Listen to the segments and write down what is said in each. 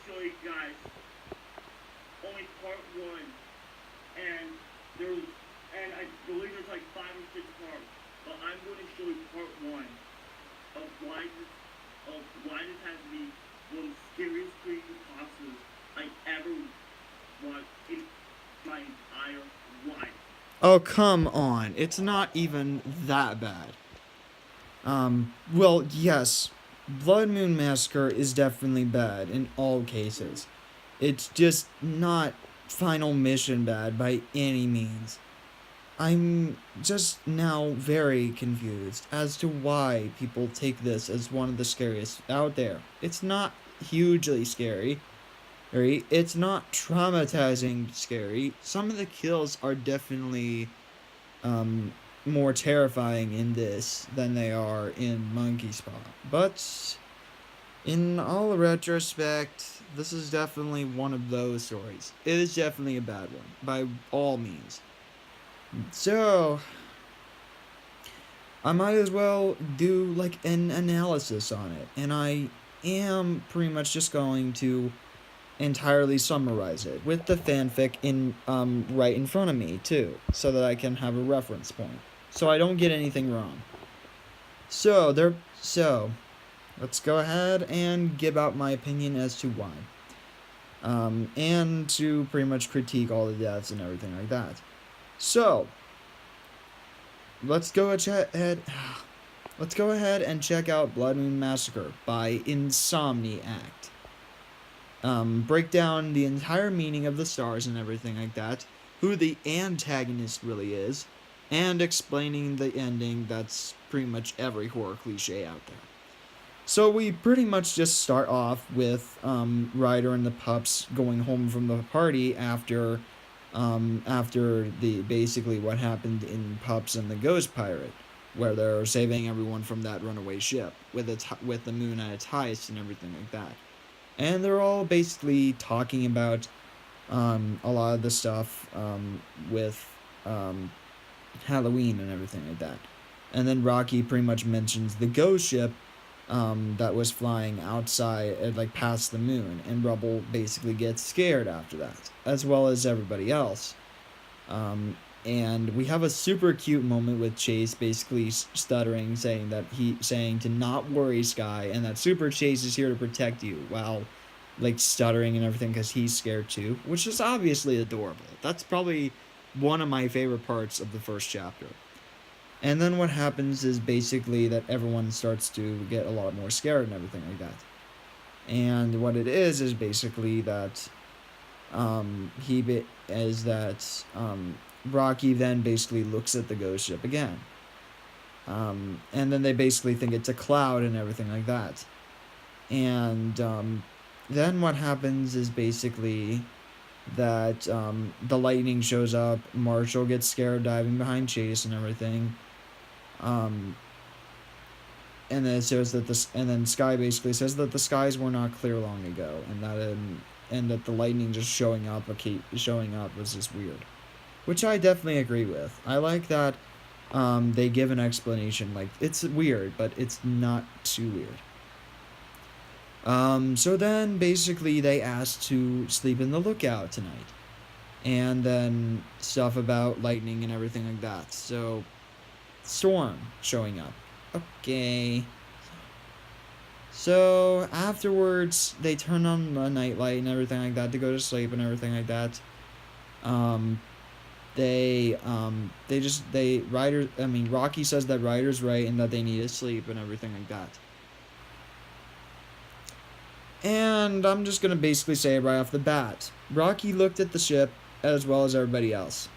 show you guys only part one, and there's and I believe there's like 5 or 6 parts, but I'm going to show you part one of why this has to be one of the scariest creepypastas I ever watched in my entire life. Oh, come on. It's not even that bad. Well, yes, Blood Moon Massacre is definitely bad in all cases. It's just not Final Mission bad by any means. I'm just now very confused as to why people take this as one of the scariest out there. It's not hugely scary. Right? It's not traumatizing scary. Some of the kills are definitely um, more terrifying in this than they are in Monkey Spot. But in all retrospect, this is definitely one of those stories. It is definitely a bad one, by all means. So, I might as well do like an analysis on it. And I am pretty much just going to entirely summarize it with the fanfic in right in front of me too, so that I can have a reference point, so I don't get anything wrong. So let's go ahead and give out my opinion as to why, and to pretty much critique all the deaths and everything like that. So let's go ahead. Let's go ahead and check out Blood Moon Massacre by Insomniac. Break down the entire meaning of the stars and everything like that, who the antagonist really is, and explaining the ending that's pretty much every horror cliche out there. So we pretty much just start off with Ryder and the pups going home from the party after the basically what happened in Pups and the Ghost Pirate, where they're saving everyone from that runaway ship with the moon at its highest and everything like that. And they're all basically talking about a lot of the stuff with Halloween and everything like that. And then Rocky pretty much mentions the ghost ship that was flying outside, like past the moon, and Rubble basically gets scared after that, as well as everybody else. And we have a super cute moment with Chase basically stuttering, saying to not worry, Sky, and that Super Chase is here to protect you, while like stuttering and everything because he's scared too, which is obviously adorable. That's probably one of my favorite parts of the first chapter. And then what happens is basically that everyone starts to get a lot more scared and everything like that. And what it is basically that Rocky then basically looks at the ghost ship again. And then they basically think it's a cloud and everything like that. And then what happens is basically that the lightning shows up, Marshall gets scared diving behind Chase and everything. And then it shows that and then Sky basically says that the skies were not clear long ago, and that the lightning just showing up was just weird, which I definitely agree with. I like that they give an explanation. Like, it's weird, but it's not too weird. So then basically they asked to sleep in the lookout tonight, and then stuff about lightning and everything like that. So Storm showing up. Okay. So afterwards, they turn on the nightlight and everything like that to go to sleep and everything like that. Rocky says that Ryder's right and that they need to sleep and everything like that. And I'm just gonna basically say right off the bat, Rocky looked at the ship as well as everybody else.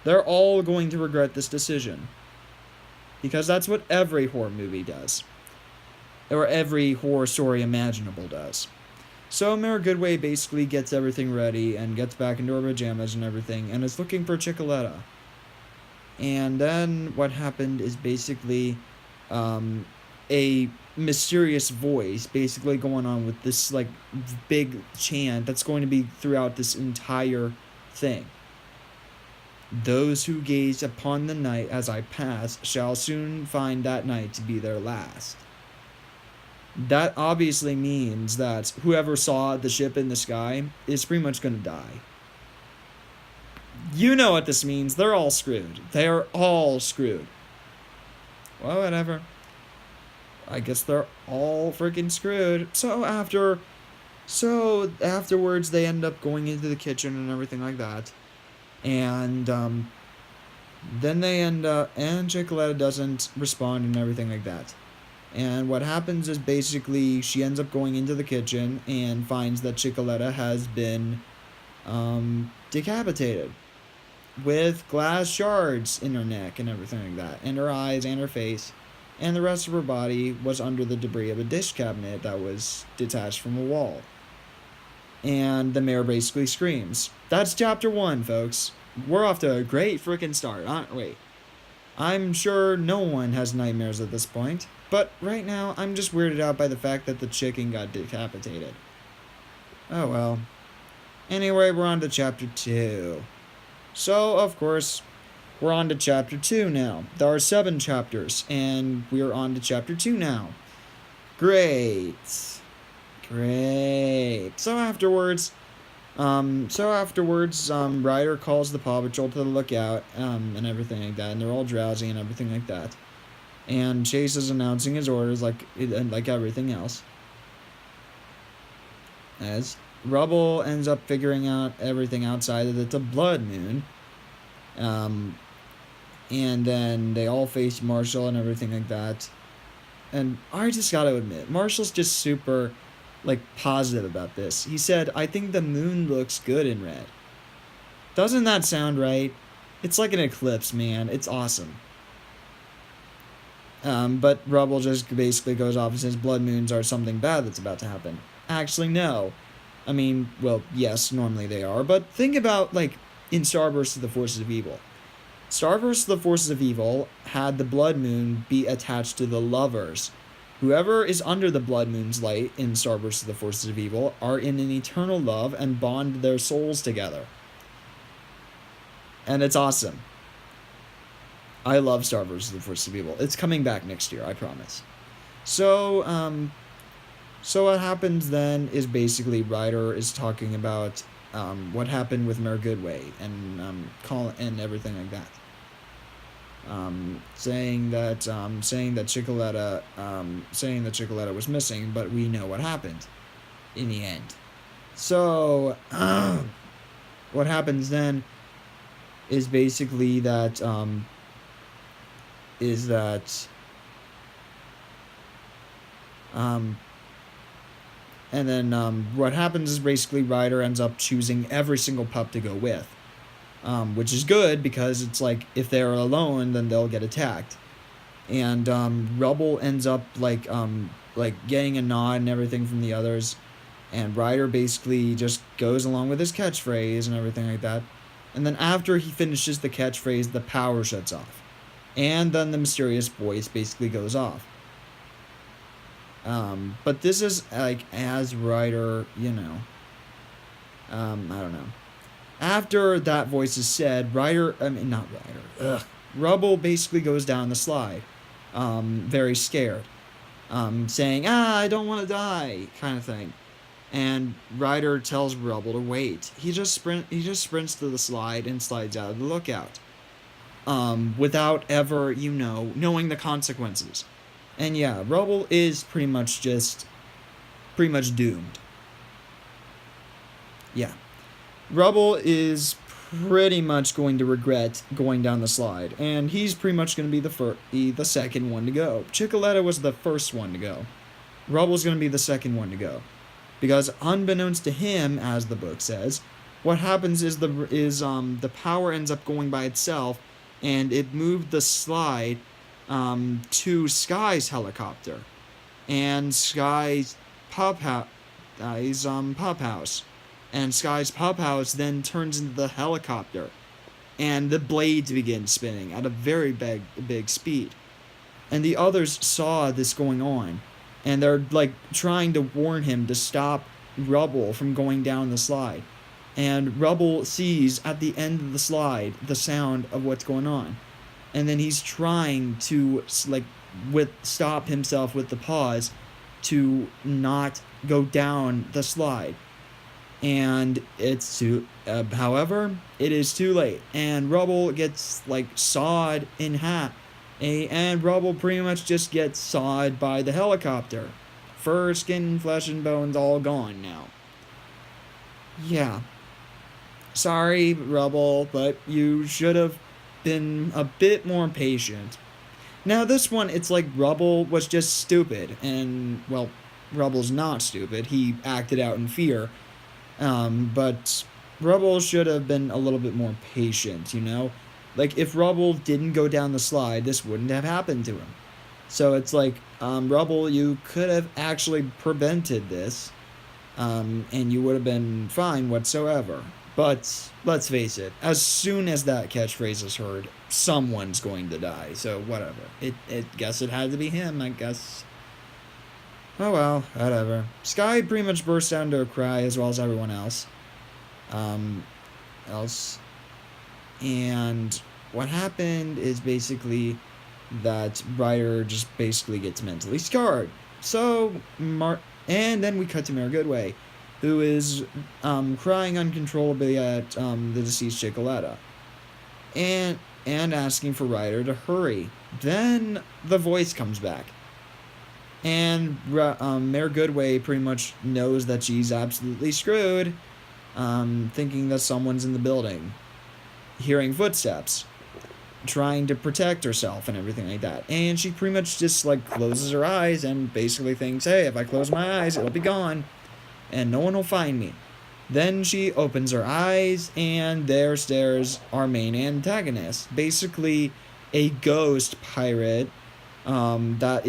They're all going to regret this decision, because that's what every horror movie does, or every horror story imaginable does. So Mayor Goodway basically gets everything ready and gets back into her pajamas and everything, and is looking for Chicoletta. And then what happened is basically a mysterious voice basically going on with this like big chant that's going to be throughout this entire thing. Those who gaze upon the night as I pass shall soon find that night to be their last. that obviously means that whoever saw the ship in the sky is pretty much gonna die. You know what this means. They're all screwed. They're all screwed. Well, whatever. I guess they're all freaking screwed. So afterwards, they end up going into the kitchen and everything like that. And then they end up, and Chicoletta doesn't respond and everything like that. And what happens is basically she ends up going into the kitchen and finds that Chicoletta has been decapitated with glass shards in her neck and everything like that, and her eyes and her face, and the rest of her body was under the debris of a dish cabinet that was detached from a wall. And the mayor basically screams. That's chapter 1, folks. We're off to a great freaking start, aren't we? I'm sure no one has nightmares at this point, but right now I'm just weirded out by the fact that the chicken got decapitated. Oh well. Anyway, we're on to chapter 2. So, of course, we're on to chapter 2 now. There are 7 chapters, and we're on to chapter 2 now. Great. So afterwards, Ryder calls the Paw Patrol to the lookout, and everything like that, and they're all drowsy and everything like that. And Chase is announcing his orders like everything else. As Rubble ends up figuring out everything outside that it's a blood moon. And then they all face Marshall and everything like that. And I just gotta admit, Marshall's just super, positive about this. He said, I think the moon looks good in red. Doesn't that sound right? It's like an eclipse, man. It's awesome. But Rubble just basically goes off and says blood moons are something bad that's about to happen. Actually, no. I mean, well, yes, normally they are, but think about, in Starburst of the Forces of Evil. Starburst of the Forces of Evil had the blood moon be attached to the lovers. Whoever is under the blood moon's light in Starburst of the Forces of Evil are in an eternal love and bond their souls together. And it's awesome. I love Starburst of the Forces of Evil. It's coming back next year, I promise. So what happens then is basically Ryder is talking about what happened with Mayor Goodway and and everything like that. Saying that Chicoletta was missing, but we know what happened in the end. So what happens then is basically that and then what happens is basically Ryder ends up choosing every single pup to go with. Which is good because it's like if they're alone, then they'll get attacked. And Rubble ends up getting a nod and everything from the others. And Ryder basically just goes along with his catchphrase and everything like that. And then after he finishes the catchphrase, the power shuts off. And then the mysterious voice basically goes off. But this is as Ryder, I don't know. After that voice is said, Rubble basically goes down the slide, very scared, saying, I don't want to die, kind of thing. And Ryder tells Rubble to wait. He just sprints to the slide and slides out of the lookout, without ever, knowing the consequences. And yeah, Rubble is pretty much doomed. Yeah. Rubble is pretty much going to regret going down the slide, and he's pretty much going to be the second one to go. Chicoletta was the first one to go. Rubble's going to be the second one to go, because unbeknownst to him, as the book says, what happens is the power ends up going by itself, and it moved the slide to Sky's helicopter, and Sky's pup house. And Sky's pup house then turns into the helicopter, and the blades begin spinning at a very big speed. And the others saw this going on, and they're trying to warn him to stop Rubble from going down the slide. And Rubble sees at the end of the slide the sound of what's going on, and then he's trying to stop himself with the paws, to not go down the slide. And however, it is too late, and Rubble gets like sawed in half, and Rubble pretty much just gets sawed by the helicopter. Fur, skin, flesh, and bones all gone now. Yeah. Sorry, Rubble, but you should have been a bit more patient. Now, this one, it's like Rubble was just stupid, and, well, Rubble's not stupid. He acted out in fear. But Rubble should have been a little bit more patient, you know? Like, if Rubble didn't go down the slide, this wouldn't have happened to him. So it's like, Rubble, you could have actually prevented this, and you would have been fine whatsoever. But let's face it, as soon as that catchphrase is heard, someone's going to die. So whatever. Guess it had to be him, I guess. Oh well, whatever. Sky pretty much burst out into a cry, as well as everyone else. And what happened is basically that Ryder just basically gets mentally scarred. So, and then we cut to Mayor Goodway, who is crying uncontrollably at the deceased Chicoletta, and asking for Ryder to hurry. Then the voice comes back. And Mayor Goodway pretty much knows that she's absolutely screwed, thinking that someone's in the building, hearing footsteps, trying to protect herself and everything like that. And she pretty much just like closes her eyes and basically thinks, hey, if I close my eyes, it'll be gone, and no one will find me. Then she opens her eyes, and there stares our main antagonist, basically a ghost pirate. That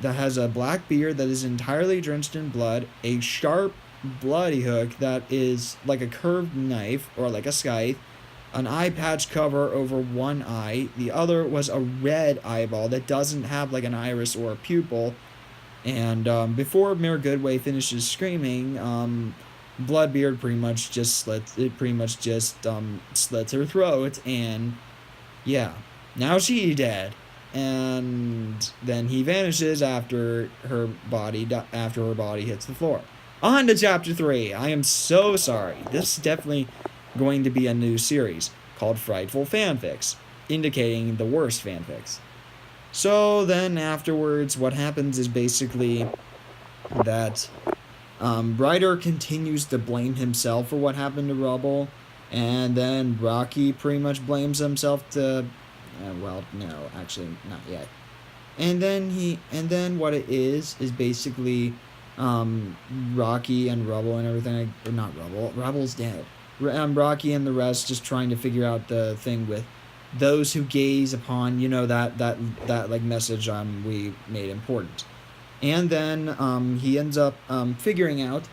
has a black beard that is entirely drenched in blood, a sharp, bloody hook that is like a curved knife or like a scythe, an eye patch cover over one eye. The other was a red eyeball that doesn't have like an iris or a pupil. And before Mayor Goodway finishes screaming, Bloodbeard pretty much just slits her throat, and yeah, now she dead. And then he vanishes after her body hits the floor. On to chapter 3. I am so sorry. This is definitely going to be a new series called Frightful Fanfics, indicating the worst fanfics. So then afterwards, what happens is basically that Ryder continues to blame himself for what happened to Rubble, and then Rocky pretty much blames himself to well, no, actually, not yet. And then what it is basically, Rocky and Rubble and everything, not Rubble, Rubble's dead. Rocky and the rest just trying to figure out the thing with those who gaze upon, that like message, we made important. And then, he ends up, figuring out,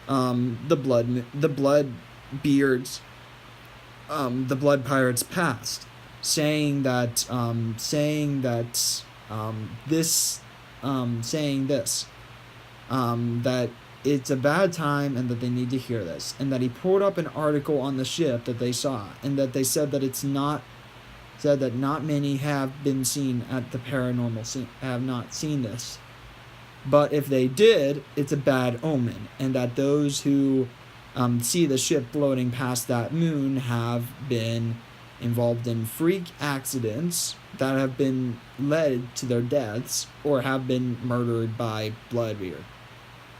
the blood pirate's past. Saying this, that it's a bad time and that they need to hear this, and that he pulled up an article on the ship that they saw, and that they said that not many have been seen at the paranormal scene, have not seen this, but if they did, it's a bad omen, and that those who see the ship floating past that moon have been involved in freak accidents that have been led to their deaths or have been murdered by Bloodbeard.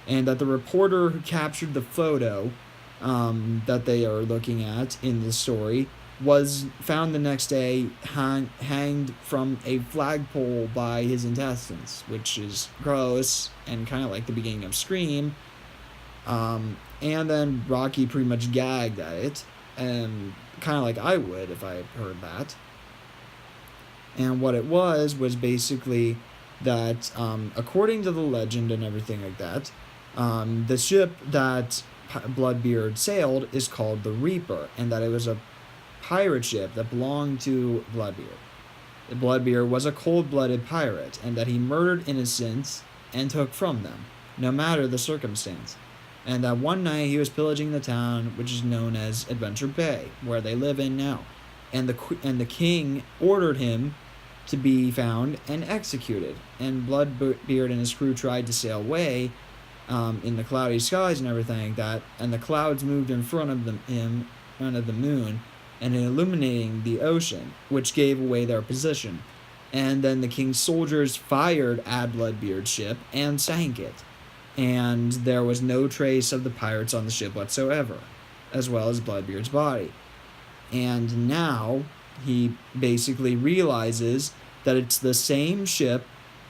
And that the reporter who captured the photo that they are looking at in the story was found the next day hanged from a flagpole by his intestines, which is gross and kind of like the beginning of Scream. And then Rocky pretty much gagged at it, and kind of like I would if I heard that. And what it was basically that, according to the legend and everything like that, the ship that Bloodbeard sailed is called the Reaper, and that it was a pirate ship that belonged to Bloodbeard. Bloodbeard was a cold-blooded pirate, and that he murdered innocents and took from them, no matter the circumstance. And that one night he was pillaging the town, which is known as Adventure Bay, where they live in now. And the king ordered him to be found and executed. And Bloodbeard and his crew tried to sail away in the cloudy skies and everything like that, and the clouds moved in front of in front of the moon and illuminating the ocean, which gave away their position. And then the king's soldiers fired at Bloodbeard's ship and sank it. And there was no trace of the pirates on the ship whatsoever, as well as Bloodbeard's body. And now he basically realizes that it's the same ship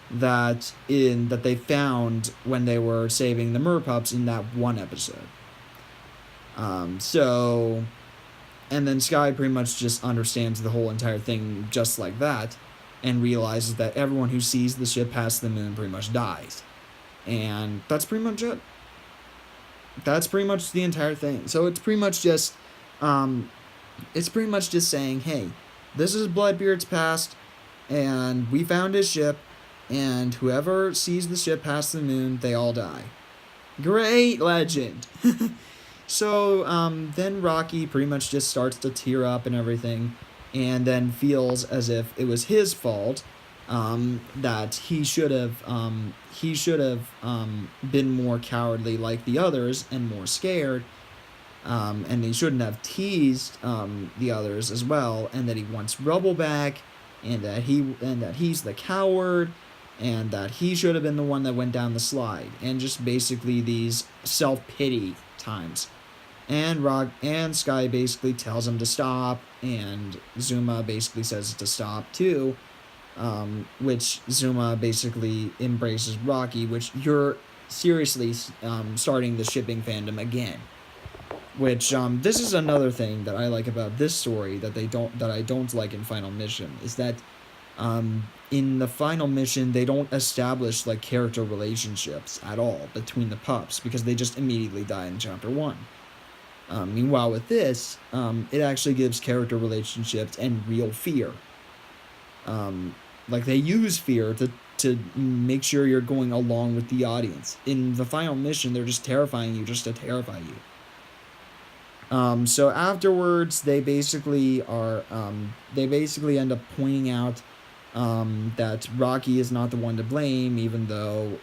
that they found when they were saving the merpups in that one episode. And then Sky pretty much just understands the whole entire thing just like that, and realizes that everyone who sees the ship pass the moon pretty much dies. And that's pretty much it. That's pretty much the entire thing. So it's pretty much just saying, hey, this is Bloodbeard's past, and we found his ship, and whoever sees the ship pass the moon, they all die. Great legend. So then Rocky pretty much just starts to tear up and everything, and then feels as if it was his fault, that he should have been more cowardly like the others and more scared, and he shouldn't have teased the others as well, and that he wants Rubble back, and that he's the coward, and that he should have been the one that went down the slide, and just basically these self-pity times. And Sky basically tells him to stop, and Zuma basically says to stop too, which Zuma basically embraces Rocky, which you're seriously starting the shipping fandom again. Which this is another thing that I like about this story that I don't like in Final Mission, is that in the Final Mission they don't establish like character relationships at all between the pups, because they just immediately die in chapter 1. Meanwhile with this, it actually gives character relationships and real fear. Like they use fear to make sure you're going along with the audience. In the Final Mission, they're just terrifying you just to terrify you. So afterwards, they basically end up pointing out that Rocky is not the one to blame, even though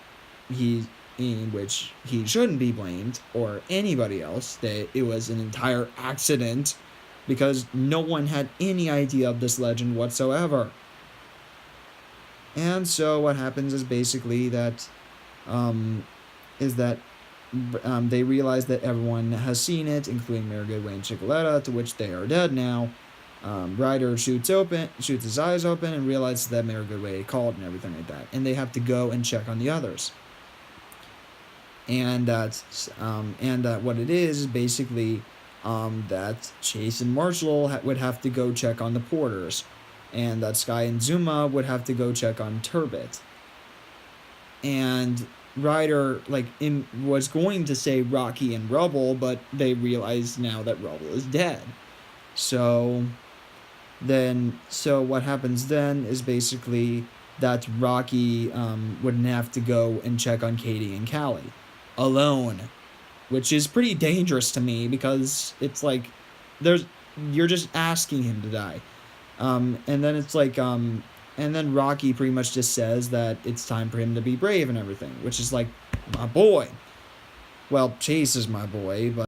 which he shouldn't be blamed, or anybody else, that it was an entire accident, because no one had any idea of this legend whatsoever. And so what happens is basically that they realize that everyone has seen it, including Mayor Goodway and Chicoletta, to which they are dead now. Ryder shoots his eyes open, and realizes that Mayor Goodway called and everything like that, and they have to go and check on the others. And that what it is basically that Chase and Marshall would have to go check on the porters, and that Sky and Zuma would have to go check on Turbot. And Ryder was going to say Rocky and Rubble, but they realize now that Rubble is dead. So what happens then is basically that Rocky wouldn't have to go and check on Katie and Callie alone, which is pretty dangerous to me, because it's like you're just asking him to die. And then it's like and then Rocky pretty much just says that it's time for him to be brave and everything, which is like, my boy. Well, Chase is my boy, but